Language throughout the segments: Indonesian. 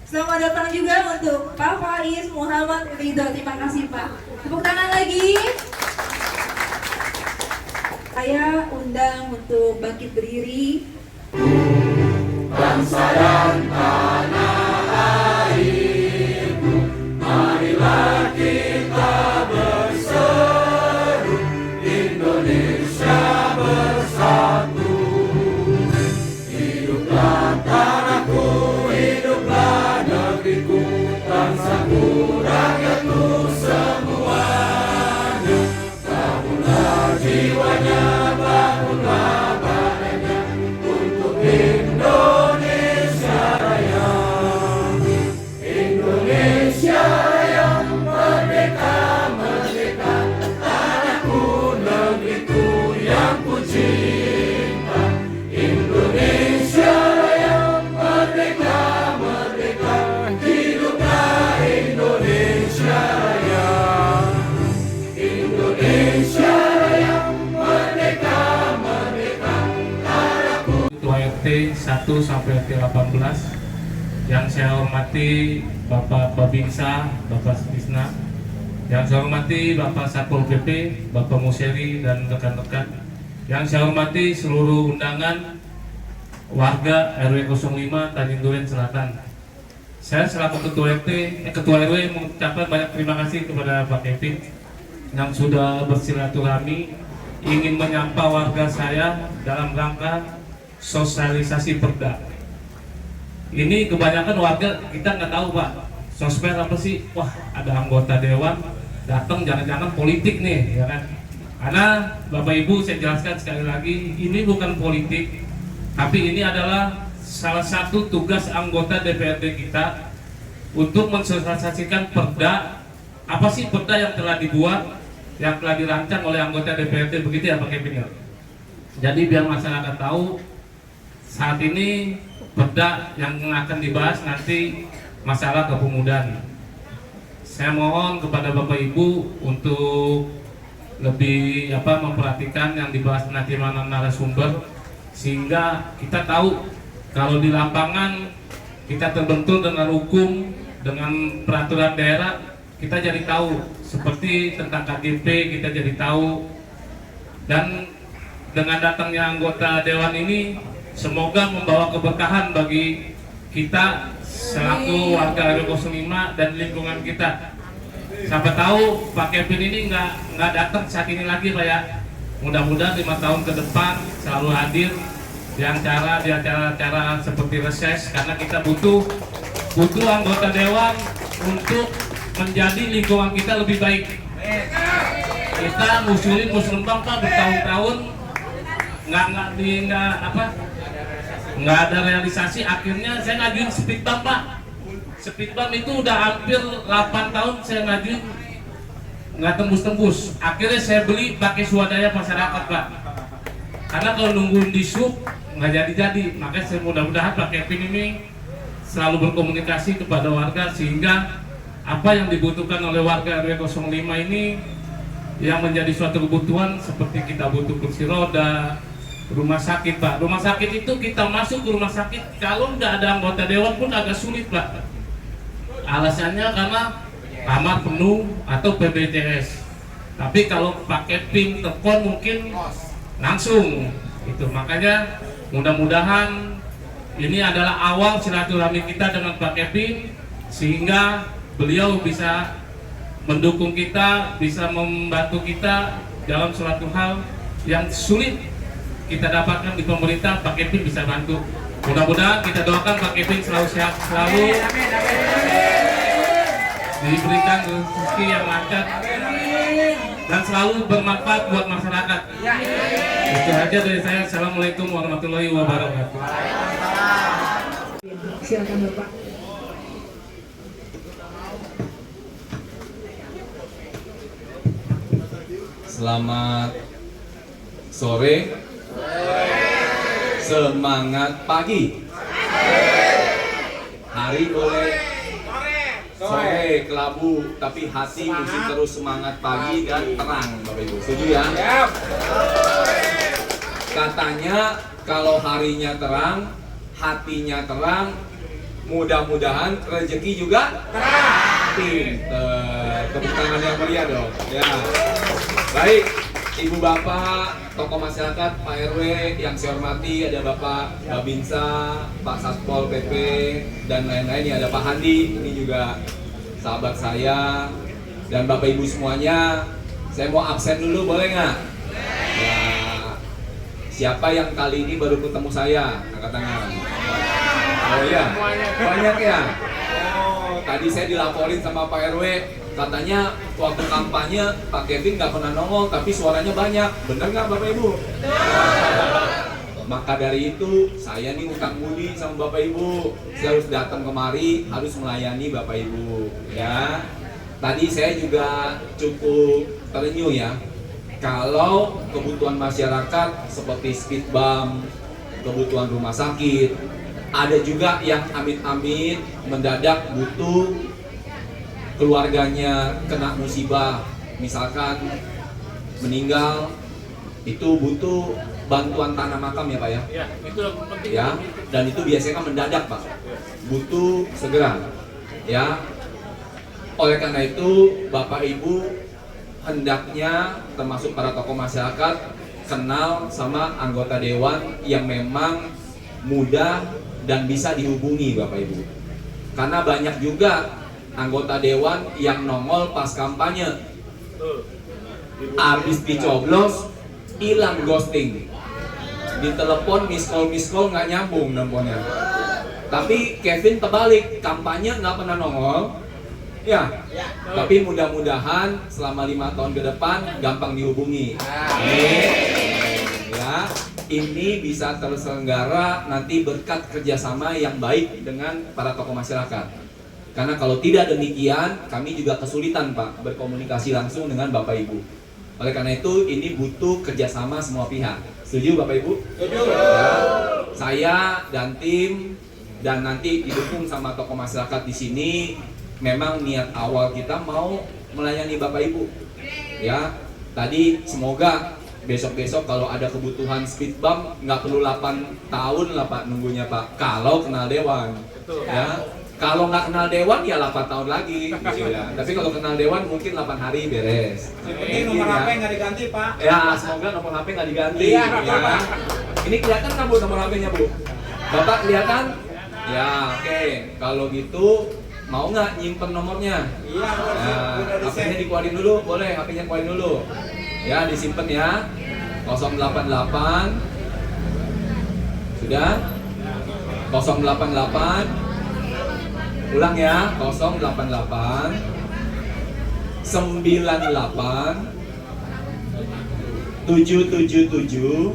Selamat datang juga untuk Pak Faiz Muhammad Ridho. Terima kasih Pak. Tepuk tangan lagi. Saya undang untuk bangkit berdiri. Bangsa dan tanah airku, marilah kita berseru, Indonesia bersatu. Hiduplah tanahku, hiduplah negeriku, bangsaku, rakyatku semuanya. Bangunlah jiwanya, bangunlah badannya untuk Indonesia Raya. Indonesia yang merdeka, merdeka, tanahku, negeriku yang ku cinta. Indonesia yang merdeka, merdeka, hiduplah Indonesia Raya. Indonesia yang merdeka, merdeka, tanahku. Ketua RT 1 sampai RT 18 yang saya hormati Bapak Babinsa, Bapak Sutisna, yang saya hormati Bapak Satpol PP, Bapak Museri dan rekan-rekan, yang saya hormati seluruh undangan warga RW 05 Tanjung Duren Selatan. Saya selaku Ketua RW mengucapkan banyak terima kasih kepada Pak Kevin yang sudah bersilaturahmi ingin menyapa warga saya dalam rangka sosialisasi perda. Ini kebanyakan warga kita nggak tahu Pak, sosmed apa sih? Wah, ada anggota dewan datang, jangan-jangan politik nih, ya kan? Karena Bapak Ibu saya jelaskan sekali lagi, ini bukan politik, tapi ini adalah salah satu tugas anggota DPRD kita untuk mensosialisasikan perda. Apa sih perda yang telah dibuat, yang telah dirancang oleh anggota DPRD, begitu ya Pak Kevin ya? Jadi biar masyarakat tahu, saat ini perda yang akan dibahas nanti masalah kepemudaan. Saya mohon kepada Bapak Ibu untuk lebih memperhatikan yang dibahas nanti mana narasumber, sehingga kita tahu kalau di lapangan kita terbentur dengan hukum, dengan peraturan daerah, kita jadi tahu. Seperti tentang KGP kita jadi tahu. Dan dengan datangnya anggota dewan ini, semoga membawa keberkahan bagi kita selaku warga RW 05 dan lingkungan kita. Siapa tahu Pak Kevin ini nggak datang saat ini lagi Pak ya. Mudah-mudahan 5 tahun ke depan selalu hadir di acara-acara seperti reses, karena kita butuh anggota dewan untuk menjadi lingkungan kita lebih baik. Kita ngusulin musrembang Pak bertahun-tahun nggak ada realisasi. Akhirnya saya ngajuin speed bump Pak. Speed bump itu udah hampir 8 tahun saya ngajuin, nggak tembus-tembus. Akhirnya saya beli pakai swadaya masyarakat Pak. Karena kalau nungguin di sub nggak jadi-jadi. Makanya saya mudah-mudahan Pak Kevin ini selalu berkomunikasi kepada warga, sehingga apa yang dibutuhkan oleh warga RW 05 ini yang menjadi suatu kebutuhan, seperti kita butuh kursi roda, rumah sakit Pak. Rumah sakit itu kita masuk ke rumah sakit, kalau nggak ada anggota dewan pun agak sulit Pak. Alasannya karena kamar penuh atau PBJS. Tapi kalau pakai ping telepon mungkin langsung itu. Makanya mudah-mudahan ini adalah awal silaturahmi kita dengan Pak Kevin, sehingga beliau bisa mendukung kita, bisa membantu kita dalam suatu hal yang sulit kita dapatkan di pemerintah. Pak Kevin bisa bantu. Mudah-mudahan kita doakan Pak Kevin selalu sehat, selalu diberikan rezeki yang lancar dan selalu bermanfaat buat masyarakat. Itu aja dari saya. Assalamualaikum warahmatullahi wabarakatuh. Silakan Bapak. Selamat sore. Semangat pagi. Hari boleh sore kelabu, tapi hati mesti terus semangat pagi dan terang, Bapak Ibu. Setuju ya? Katanya kalau harinya terang, hatinya terang, mudah-mudahan rezeki juga pinter. Tepuk tangan yang meriah dong. Ya. Baik, Ibu Bapak, tokoh masyarakat, Pak RW yang saya hormati, ada Bapak Babinsa, Pak Satpol PP, dan lain-lain. Ada Pak Handi, ini juga sahabat saya, dan Bapak Ibu semuanya. Saya mau absen dulu, boleh nggak? Ya. Siapa yang kali ini baru ketemu saya? Angkat tangan. Oh iya, banyak ya? Oh, tadi saya dilaporin sama Pak RW, katanya waktu kampanye Pak Kevin nggak pernah nongol, tapi suaranya banyak. Bener nggak Bapak Ibu? Maka dari itu, saya nih utang budi sama Bapak Ibu. Saya harus datang kemari, harus melayani Bapak Ibu. Ya, tadi saya juga cukup terenyuh ya. Kalau kebutuhan masyarakat seperti speed bump, kebutuhan rumah sakit, ada juga yang amit-amit mendadak butuh keluarganya kena musibah, misalkan meninggal, itu butuh bantuan tanah makam ya Pak ya? Ya, itu yang penting. Ya, dan itu biasanya kan mendadak Pak, butuh segera. Ya, oleh karena itu Bapak Ibu hendaknya termasuk para tokoh masyarakat kenal sama anggota dewan yang memang mudah dan bisa dihubungi Bapak Ibu. Karena banyak juga anggota dewan yang nongol pas kampanye, habis dicoblos hilang, ghosting, ditelepon miss call nggak nyambung nelponnya. Tapi Kevin terbalik, kampanye nggak pernah nongol ya, tapi mudah-mudahan selama 5 tahun ke depan gampang dihubungi. Ya, ini bisa terselenggara nanti berkat kerjasama yang baik dengan para tokoh masyarakat. Karena kalau tidak demikian, kami juga kesulitan Pak berkomunikasi langsung dengan Bapak Ibu. Oleh karena itu, ini butuh kerjasama semua pihak. Setuju Bapak Ibu? Setuju. Ya, saya dan tim dan nanti didukung sama tokoh masyarakat di sini. Memang niat awal kita mau melayani Bapak Ibu. Ya, tadi semoga besok-besok kalau ada kebutuhan speed bump nggak perlu 8 tahun lah Pak nunggunya Pak. Kalau kenal dewan. Ya. Kalau nggak kenal dewan ya 8 tahun lagi gitu ya. Tapi kalau kenal dewan mungkin 8 hari beres. Ini nomor HP nggak diganti Pak. Ya, semoga nomor HP nggak diganti. Iya. Ya. Ini kelihatan kan Bu nomor HP-nya Bu? Bapak kelihatan? Ya, oke. Kalau gitu mau nggak nyimpen nomornya? Iya. Nah, HP-nya dikeluarin dulu, boleh HP-nya keluarin dulu. Ya, disimpan ya. 088. Sudah? 088. Ulang ya. 088 98 777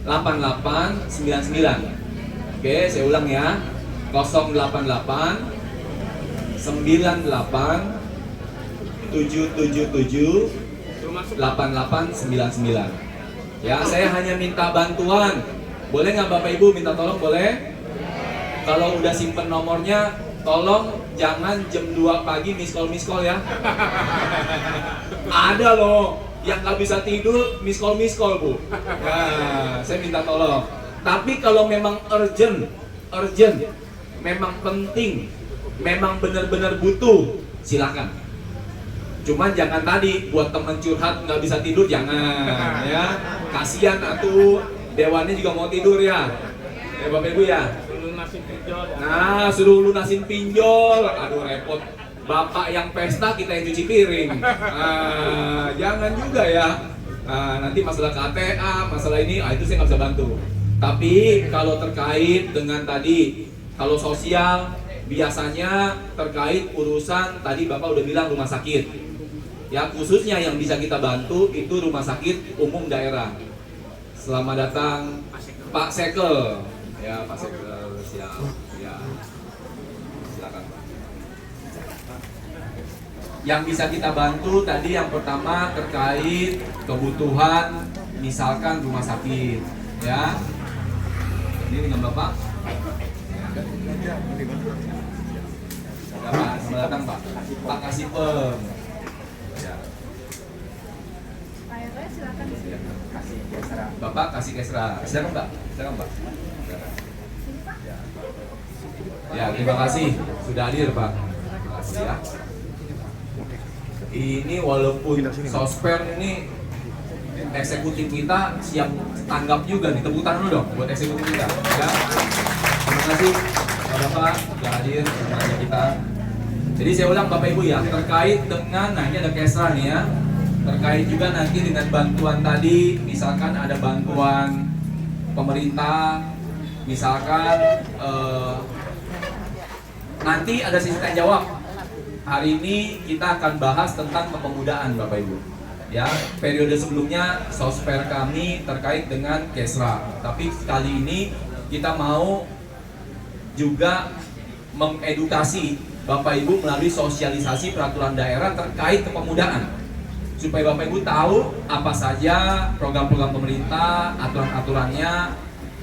8899. Oke, saya ulang ya. 088 98 777 8899. Ya, saya hanya minta bantuan. Boleh nggak Bapak Ibu minta tolong? Boleh? Kalau udah simpen nomornya, tolong jangan jam 2 pagi miss call ya. Ada loh yang nggak bisa tidur miss call Bu. Nah, saya minta tolong. Tapi kalau memang urgent, memang penting, memang benar-benar butuh, silakan. Cuman jangan tadi buat temen curhat nggak bisa tidur, jangan ya. Kasihan atuh, dewannya juga mau tidur ya. Ya Bapak Ibu ya. Nah, suruh lunasin pinjol. Aduh repot. Bapak yang pesta, kita yang cuci piring. Jangan juga ya. Nanti masalah KTA, masalah ini, itu saya nggak bisa bantu. Tapi kalau terkait dengan tadi, kalau sosial, biasanya terkait urusan tadi Bapak udah bilang rumah sakit. Ya, khususnya yang bisa kita bantu itu rumah sakit umum daerah. Selamat datang Pak Sekel. Ya, Pak Sekel, siap. Ya. Silakan Pak. Yang bisa kita bantu tadi yang pertama terkait kebutuhan misalkan rumah sakit, ya. Ini dengan Bapak. Ya, Pak, selamat datang Pak. Pak Kasipem. Ya. Silakan. Bapak kasih Kesra. Silakan Pak. Silakan Pak. Ya, terima kasih sudah hadir Pak. Terima kasih ya. Ini walaupun sosper ini eksekutif kita siap tanggap juga nih, tepuk tangan dulu dong buat eksekutif kita ya. Terima kasih Bapak sudah hadir bersama kita. Jadi saya ulang Bapak Ibu ya, terkait dengan, nah ini ada Kesra nih ya, terkait juga nanti dengan bantuan tadi, misalkan ada bantuan pemerintah, misalkan nanti ada sesi tanya jawab. Hari ini kita akan bahas tentang kepemudaan Bapak Ibu. Ya, periode sebelumnya sosper kami terkait dengan Kesra. Tapi kali ini kita mau juga mengedukasi Bapak Ibu melalui sosialisasi peraturan daerah terkait kepemudaan. Supaya Bapak Ibu tahu apa saja program-program pemerintah, aturan-aturannya.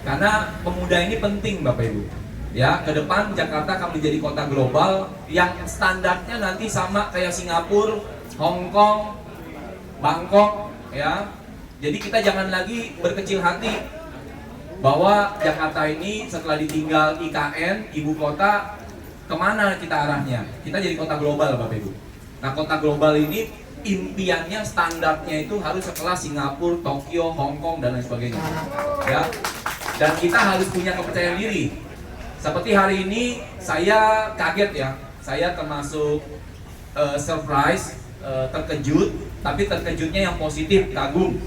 Karena pemuda ini penting Bapak Ibu. Ya, ke depan Jakarta akan menjadi kota global yang standarnya nanti sama kayak Singapura, Hong Kong, Bangkok, ya. Jadi kita jangan lagi berkecil hati bahwa Jakarta ini setelah ditinggal IKN, ibu kota, kemana kita arahnya? Kita jadi kota global Bapak Ibu. Nah, kota global ini impiannya standarnya itu harus sekelas Singapura, Tokyo, Hong Kong dan lain sebagainya. Ya. Dan kita harus punya kepercayaan diri. Seperti hari ini saya kaget ya, saya termasuk surprise, terkejut, tapi terkejutnya yang positif, kagum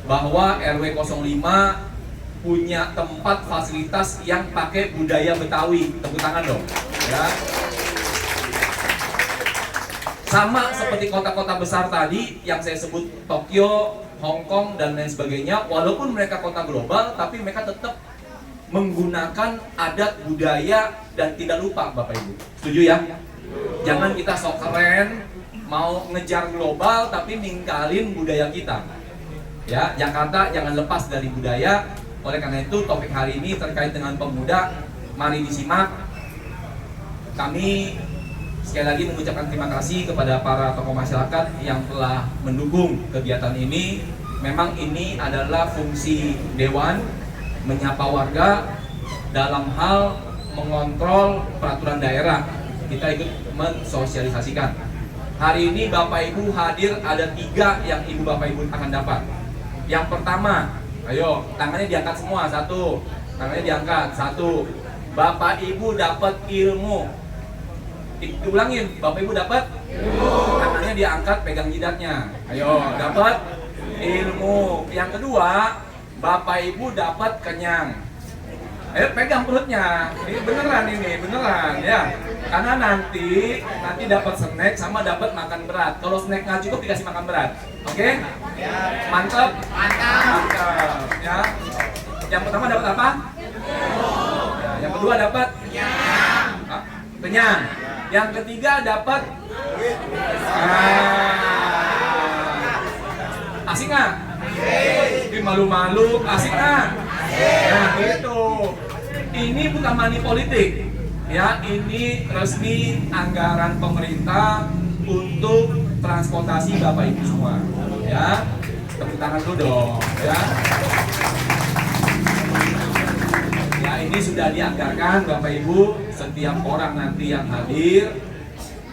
bahwa RW 05 punya tempat fasilitas yang pakai budaya Betawi. Tepuk tangan dong ya. Sama seperti kota-kota besar tadi yang saya sebut Tokyo, Hong Kong dan lain sebagainya, walaupun mereka kota global tapi mereka tetap menggunakan adat budaya dan tidak lupa Bapak Ibu. Setuju ya? Jangan kita sok keren mau ngejar global tapi ninggalin budaya kita. Ya, Jakarta jangan lepas dari budaya. Oleh karena itu topik hari ini terkait dengan pemuda, mari disimak. Kami sekali lagi mengucapkan terima kasih kepada para tokoh masyarakat yang telah mendukung kegiatan ini. Memang ini adalah fungsi dewan, menyapa warga dalam hal mengontrol peraturan daerah. Kita ikut mensosialisasikan. Hari ini Bapak Ibu hadir ada 3 yang Ibu Bapak Ibu akan dapat. Yang pertama, ayo tangannya diangkat semua, 1. Tangannya diangkat, 1. Bapak Ibu dapat ilmu. Diulangin, Bapak Ibu dapat ilmu. Tangannya diangkat, pegang jidatnya. Ayo, dapat ilmu. Yang kedua, Bapak Ibu dapat kenyang. Ayo pegang perutnya. Ini beneran ya. Karena nanti dapat snack sama dapat makan berat. Kalau snack nggak cukup dikasih makan berat. Oke? Mantap? Mantap. Ya. Yang pertama dapat apa? Ya, yang kedua dapat kenyang. Kenyang. Yang ketiga dapat asik nggak? Ini malu-malu, asik kan? Nah gitu. Ini bukan money politik, ya. Ini resmi anggaran pemerintah untuk transportasi Bapak Ibu semua, ya. Tepuk tangan dulu dong, ya. Ya ini sudah dianggarkan Bapak Ibu. Setiap orang nanti yang hadir,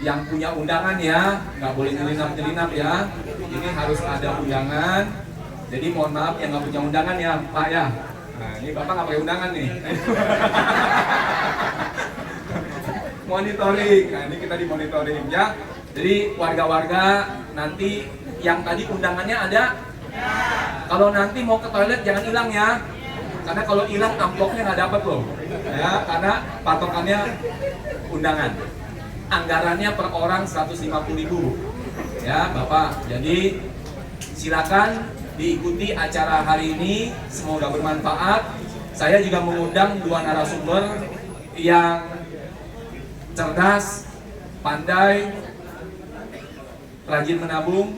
yang punya undangan ya, nggak boleh nyelinap ya. Ini harus ada undangan. Jadi mohon maaf yang nggak punya undangan ya Pak ya. Nah ini Bapak nggak pakai undangan nih. Monitoring, nah ini kita dimonitoring ya. Jadi warga-warga nanti yang tadi undangannya ada. Kalau nanti mau ke toilet jangan hilang ya. Karena kalau hilang amplopnya nggak dapat loh. Ya, karena patokannya undangan. Anggarannya per orang 150.000. Ya Bapak, jadi silakan diikuti acara hari ini, semoga bermanfaat. Saya juga mengundang 2 narasumber yang cerdas, pandai, rajin menabung,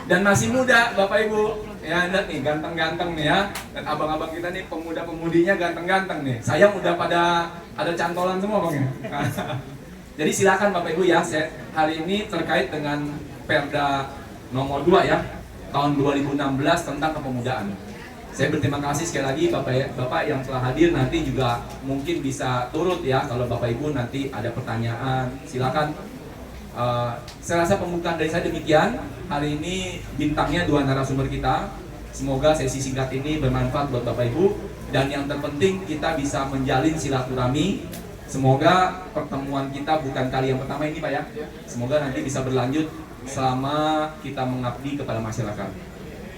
dan masih muda Bapak Ibu. Ya lihat nih, ganteng-ganteng nih ya. Dan abang-abang kita nih pemuda-pemudinya ganteng-ganteng nih. Sayang udah pada ada cantolan semua Bang ya. Jadi silakan Bapak Ibu ya, hari ini terkait dengan Perda nomor 2 ya, tahun 2016 tentang kepemudaan. Saya berterima kasih sekali lagi Bapak yang telah hadir, nanti juga mungkin bisa turut ya kalau Bapak Ibu nanti ada pertanyaan, silakan. Saya rasa pembukaan dari saya demikian. Hari ini bintangnya 2 narasumber kita. Semoga sesi singkat ini bermanfaat buat Bapak Ibu, dan yang terpenting kita bisa menjalin silaturahmi. Semoga pertemuan kita bukan kali yang pertama ini Pak ya. Semoga nanti bisa berlanjut selama kita mengabdi kepada masyarakat.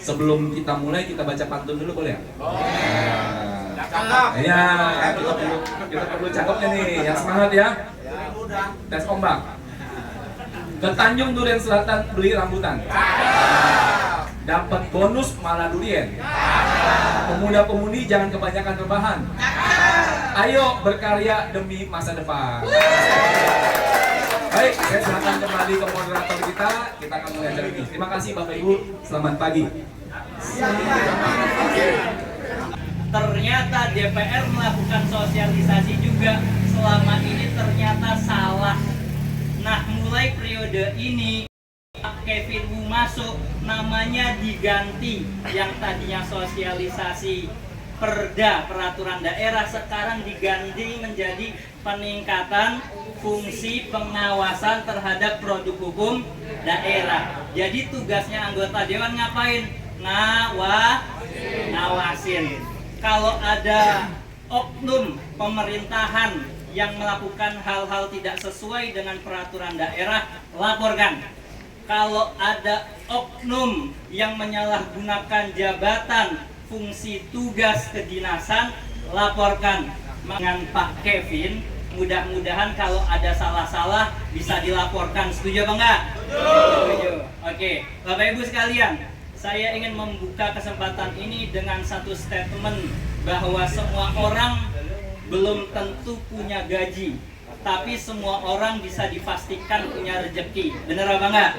Sebelum kita mulai, kita baca pantun dulu boleh ya? Iya, kita perlu cakepnya nih, yang semangat ya. Tes ombak. Ke Tanjung Duren Selatan beli rambutan. Dapat bonus malah durian. Pemuda-pemudi jangan kebanyakan rebahan. Ayo berkarya demi masa depan. Baik, saya silakan kembali ke moderator kita akan mulai acara ini. Terima kasih Bapak Ibu, selamat pagi. Ternyata DPR melakukan sosialisasi juga selama ini ternyata salah. Nah, mulai periode ini Pak Kevin Wu masuk, namanya diganti. Yang tadinya sosialisasi perda peraturan daerah sekarang diganti menjadi peningkatan fungsi pengawasan terhadap produk hukum daerah. Jadi tugasnya anggota dewan ngapain? Ngawasin. Kalau ada oknum pemerintahan yang melakukan hal-hal tidak sesuai dengan peraturan daerah, laporkan. Kalau ada oknum yang menyalahgunakan jabatan, fungsi tugas kedinasan, laporkan. Dengan Pak Kevin, mudah-mudahan kalau ada salah-salah bisa dilaporkan. Setuju apa enggak? Setuju. Oke, Bapak Ibu sekalian, saya ingin membuka kesempatan ini dengan satu statement bahwa semua orang belum tentu punya gaji, tapi semua orang bisa dipastikan punya rezeki. Bener apa enggak?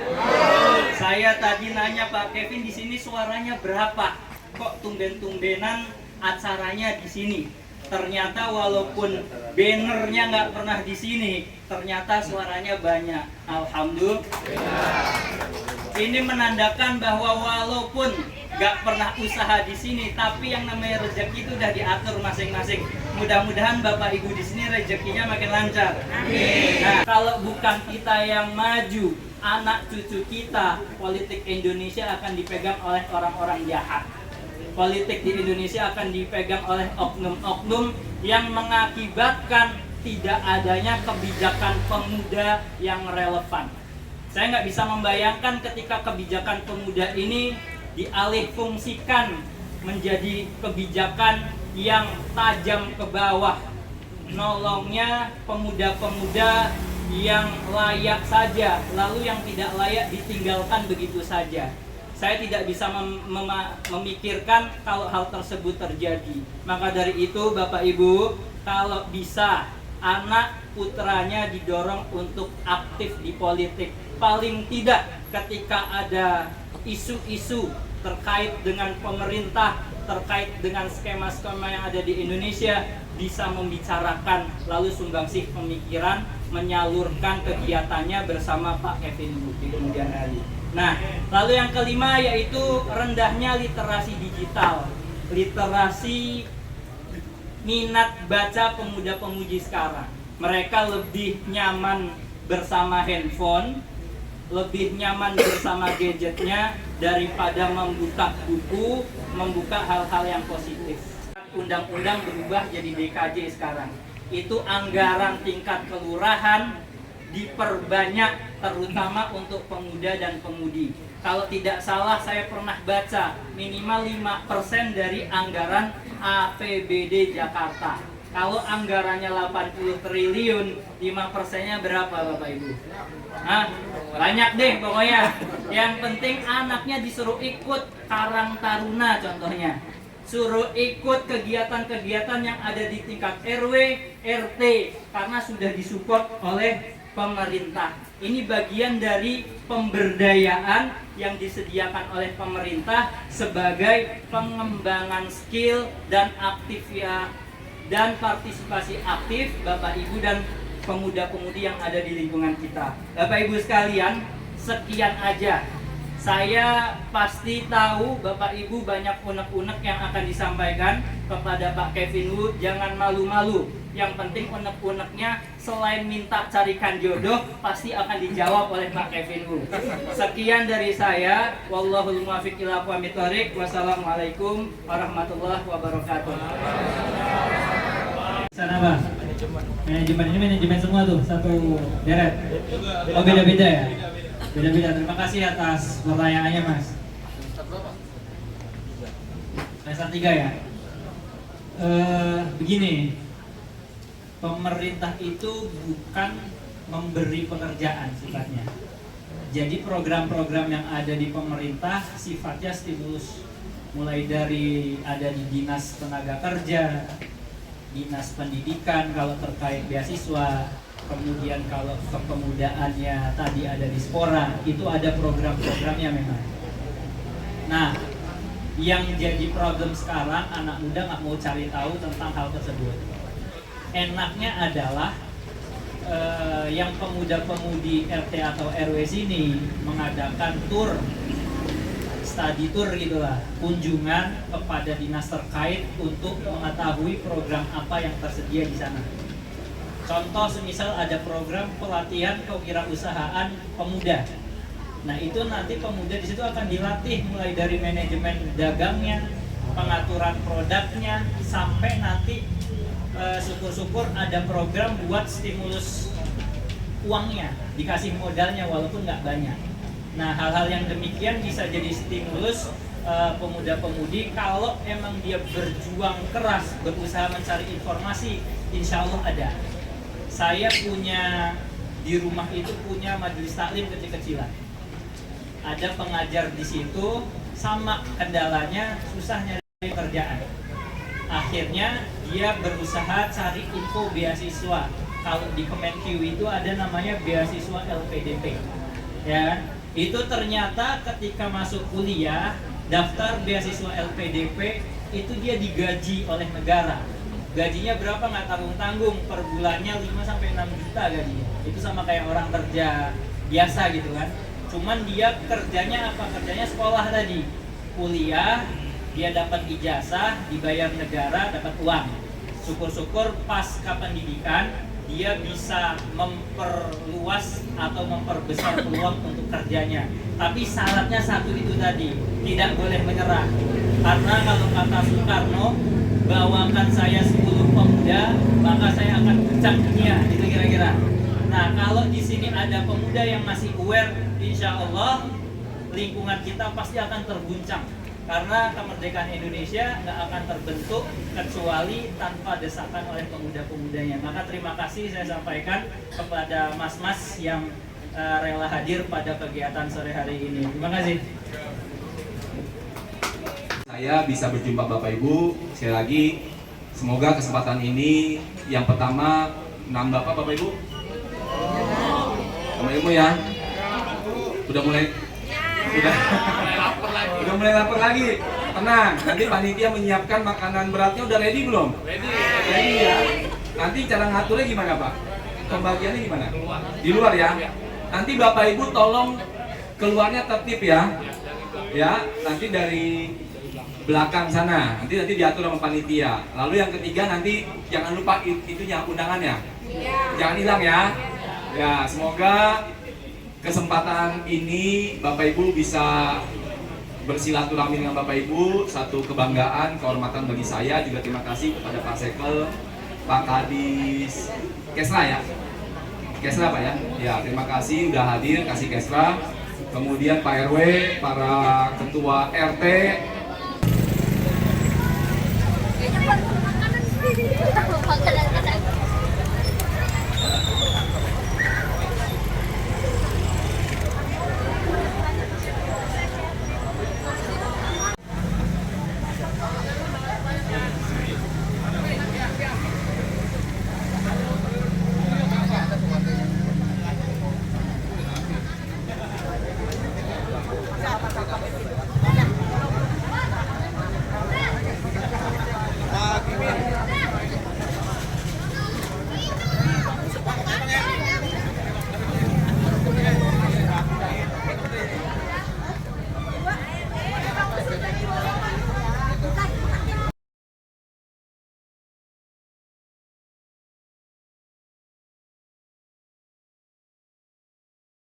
Saya tadi nanya Pak Kevin, di sini suaranya berapa? Kok tumben-tumbenan acaranya di sini? Ternyata walaupun bannernya nggak pernah di sini, ternyata suaranya banyak. Alhamdulillah. Ini menandakan bahwa walaupun nggak pernah usaha di sini, tapi yang namanya rezeki itu udah diatur masing-masing. Mudah-mudahan Bapak Ibu di sini rezekinya makin lancar. Amin. Nah, kalau bukan kita yang maju, anak cucu kita, politik Indonesia akan dipegang oleh orang-orang jahat. Politik di Indonesia akan dipegang oleh oknum-oknum yang mengakibatkan tidak adanya kebijakan pemuda yang relevan. Saya nggak bisa membayangkan ketika kebijakan pemuda ini dialihfungsikan menjadi kebijakan yang tajam ke bawah, nolongnya pemuda-pemuda yang layak saja, lalu yang tidak layak ditinggalkan begitu saja. Saya tidak bisa memikirkan kalau hal tersebut terjadi. Maka dari itu Bapak Ibu, kalau bisa anak putranya didorong untuk aktif di politik. Paling tidak ketika ada isu-isu terkait dengan pemerintah, terkait dengan skema-skema yang ada di Indonesia, bisa membicarakan lalu sumbangsih pemikiran, menyalurkan kegiatannya bersama Pak Kevin Wu di kemudian hari. Nah, lalu yang kelima yaitu rendahnya literasi digital. Literasi minat baca pemuda-pemudi sekarang. Mereka lebih nyaman bersama handphone, lebih nyaman bersama gadgetnya daripada membuka buku, membuka hal-hal yang positif. Undang-undang berubah jadi DKJ sekarang. Itu anggaran tingkat kelurahan diperbanyak terutama untuk pemuda dan pemudi. Kalau tidak salah saya pernah baca minimal 5% dari anggaran APBD Jakarta. Kalau anggarannya 80 triliun, 5%-nya berapa Bapak Ibu? Hah? Banyak deh pokoknya. Yang penting anaknya disuruh ikut Karang Taruna contohnya. Suruh ikut kegiatan-kegiatan yang ada di tingkat RW, RT karena sudah disupport oleh pemerintah. Ini bagian dari pemberdayaan yang disediakan oleh pemerintah sebagai pengembangan skill dan dan partisipasi aktif Bapak Ibu dan pemuda-pemudi yang ada di lingkungan kita. Bapak Ibu sekalian, sekian aja Saya pasti tahu Bapak Ibu banyak unek-unek yang akan disampaikan kepada Pak Kevin Wu. Jangan malu-malu. Yang penting unek-uneknya selain minta carikan jodoh pasti akan dijawab oleh Pak Kevin Wu. Sekian dari saya. Wallahul muwaffiq ila aqwamit thoriq. Wassalamualaikum warahmatullahi wabarakatuh. Sana Bang. Manajemen ini manajemen semua tuh, satu deret. Oh beda-beda ya? Beda-beda. Terima kasih atas pertanyaannya Mas. Semester 3 ya? Begini, pemerintah itu bukan memberi pekerjaan sifatnya. Jadi program-program yang ada di pemerintah sifatnya stimulus. Mulai dari ada di Dinas Tenaga Kerja, Dinas Pendidikan kalau terkait beasiswa, kemudian kalau kepemudaannya tadi ada di Spora, itu ada program-programnya memang. Nah, yang jadi problem sekarang anak muda nggak mau cari tahu tentang hal tersebut. Enaknya adalah yang pemuda-pemudi RT atau RW sini mengadakan tour, study tour gitulah, kunjungan kepada dinas terkait untuk mengetahui program apa yang tersedia di sana. Contoh semisal ada program pelatihan kewirausahaan pemuda. Nah itu nanti pemuda di situ akan dilatih mulai dari manajemen dagangnya, pengaturan produknya, sampai nanti syukur-syukur ada program buat stimulus uangnya, dikasih modalnya walaupun nggak banyak. Nah hal-hal yang demikian bisa jadi stimulus pemuda-pemudi kalau emang dia berjuang keras, berusaha mencari informasi, insya Allah ada. Saya punya di rumah itu punya majelis taklim kecil-kecilan. Ada pengajar di situ, sama kendalanya susah nyari pekerjaan. Akhirnya dia berusaha cari info beasiswa. Kalau di Kemenq itu ada namanya beasiswa LPDP. Ya, itu ternyata ketika masuk kuliah, daftar beasiswa LPDP itu dia digaji oleh negara. Gajinya berapa nggak tanggung-tanggung, per bulannya 5-6 juta gajinya. Itu sama kayak orang kerja biasa gitu kan. Cuman dia kerjanya apa? Kerjanya sekolah tadi. Kuliah, dia dapat ijazah, dibayar negara, dapat uang. Syukur-syukur pasca pendidikan dia bisa memperluas atau memperbesar peluang untuk kerjanya. Tapi syaratnya satu itu tadi, tidak boleh menyerah. Karena kalau kata Soekarno, bawakan saya 10 pemuda, maka saya akan pecah dunia, itu kira-kira. Nah, kalau di sini ada pemuda yang masih aware, insya Allah lingkungan kita pasti akan terguncang. Karena kemerdekaan Indonesia nggak akan terbentuk kecuali tanpa desakan oleh pemuda-pemudanya. Maka terima kasih saya sampaikan kepada mas-mas yang rela hadir pada kegiatan sore hari ini. Terima kasih. Saya bisa berjumpa Bapak Ibu sekali lagi. Semoga kesempatan ini yang pertama nambah apa Bapak Ibu? Sama ilmu ya. Udah mulai udah mulai lapar lagi. Tenang, nanti panitia menyiapkan makanan beratnya udah ready belum? Ready ya. Nanti cara ngaturnya gimana Pak? Pembagiannya gimana? Di luar ya. Nanti Bapak Ibu tolong keluarnya tertib ya. Ya, nanti dari belakang sana, nanti diatur sama panitia. Lalu yang ketiga nanti jangan lupa itunya undangannya, jangan hilang ya. Ya semoga kesempatan ini Bapak Ibu bisa bersilaturahmi dengan Bapak Ibu, satu kebanggaan, kehormatan bagi saya. Juga terima kasih kepada Pak Sekel, Pak Kadis, Kesra ya, Kesra Pak ya. Ya terima kasih udah hadir, kasih Kesra. Kemudian Pak RW, para ketua RT,